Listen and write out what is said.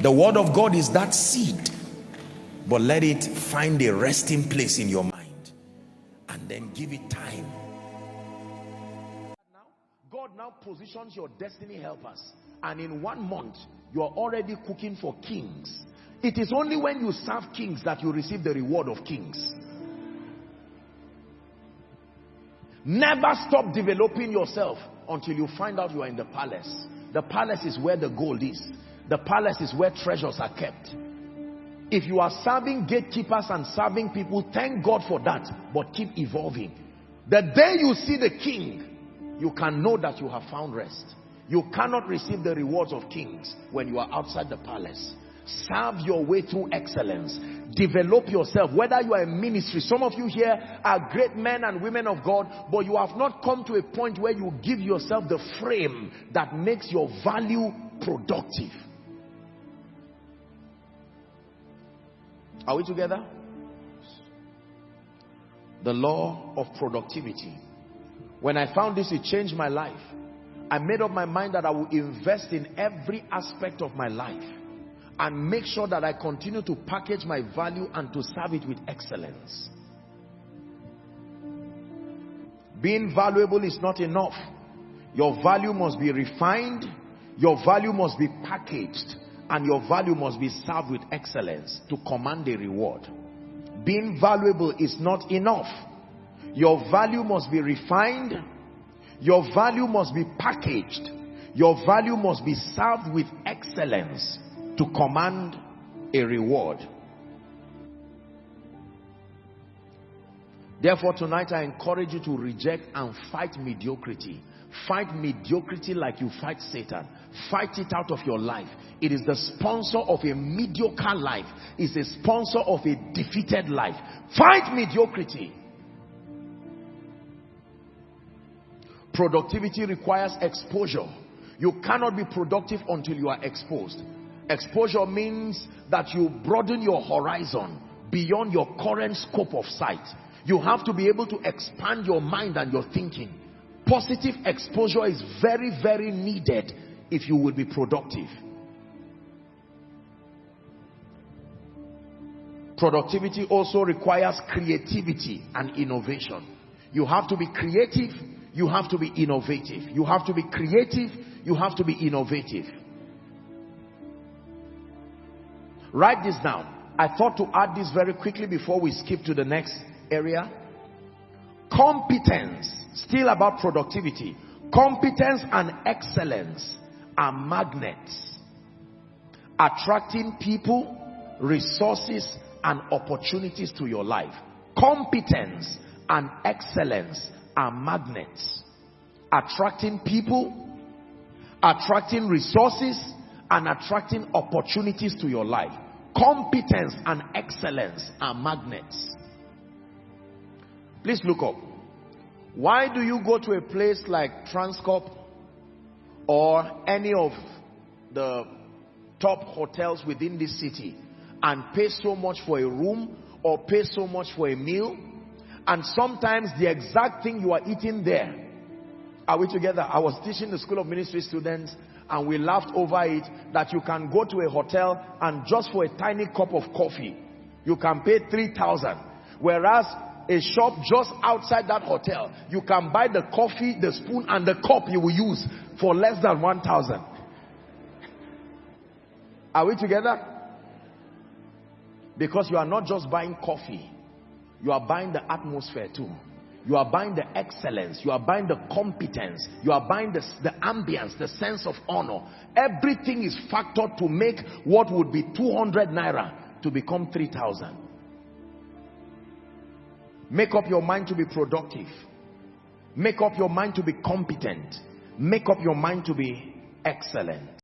The word of God is that seed, but let it find a resting place in your mind and then give it time. God now positions your destiny helpers, and in 1 month you are already cooking for kings. It is only when you serve kings that you receive the reward of kings. Never stop developing yourself until you find out you are in the palace. The palace is where the gold is. The palace is where treasures are kept. If you are serving gatekeepers and serving people, thank God for that, but keep evolving. The day you see the king, you can know that you have found rest. You cannot receive the rewards of kings when you are outside the palace. Serve your way through excellence. Develop yourself. Whether you are in ministry, some of you here are great men and women of God, but you have not come to a point where you give yourself the frame that makes your value productive. Are we together? The law of productivity. When I found this, it changed my life. I made up my mind that I will invest in every aspect of my life and make sure that I continue to package my value and to serve it with excellence. Being valuable is not enough. Your value must be refined, your value must be packaged, and your value must be served with excellence to command a reward. Being valuable is not enough. Your value must be refined, your value must be packaged, your value must be served with excellence to command a reward. Therefore, tonight I encourage you to reject and fight mediocrity. Fight mediocrity like you fight Satan. Fight it out of your life. It is the sponsor of a mediocre life. It's a sponsor of a defeated life. Fight mediocrity. Productivity requires exposure. You cannot be productive until you are exposed. Exposure means that you broaden your horizon beyond your current scope of sight. You have to be able to expand your mind and your thinking. Positive exposure is very, very needed if you will be productive. Productivity also requires creativity and innovation. You have to be creative, you have to be innovative. You have to be creative, you have to be innovative. Write this down. I thought to add this very quickly before we skip to the next area. Competence, still about productivity. Competence and excellence are magnets, attracting people, resources, and opportunities to your life. Competence and excellence are magnets, attracting people, attracting resources, and attracting opportunities to your life. Competence and excellence are magnets. Please look up. Why do you go to a place like Transcorp or any of the top hotels within this city and pay so much for a room or pay so much for a meal, and sometimes the exact thing you are eating there? Are we together? I was teaching the School of Ministry students and we laughed over it, that you can go to a hotel and just for a tiny cup of coffee you can pay 3,000, whereas a shop just outside that hotel, you can buy the coffee, the spoon, and the cup you will use for less than 1,000. Are we together? Because you are not just buying coffee, you are buying the atmosphere too. You are buying the excellence, you are buying the competence, you are buying the ambience, the sense of honor. Everything is factored to make what would be 200 naira to become 3,000. Make up your mind to be productive. Make up your mind to be competent. Make up your mind to be excellent.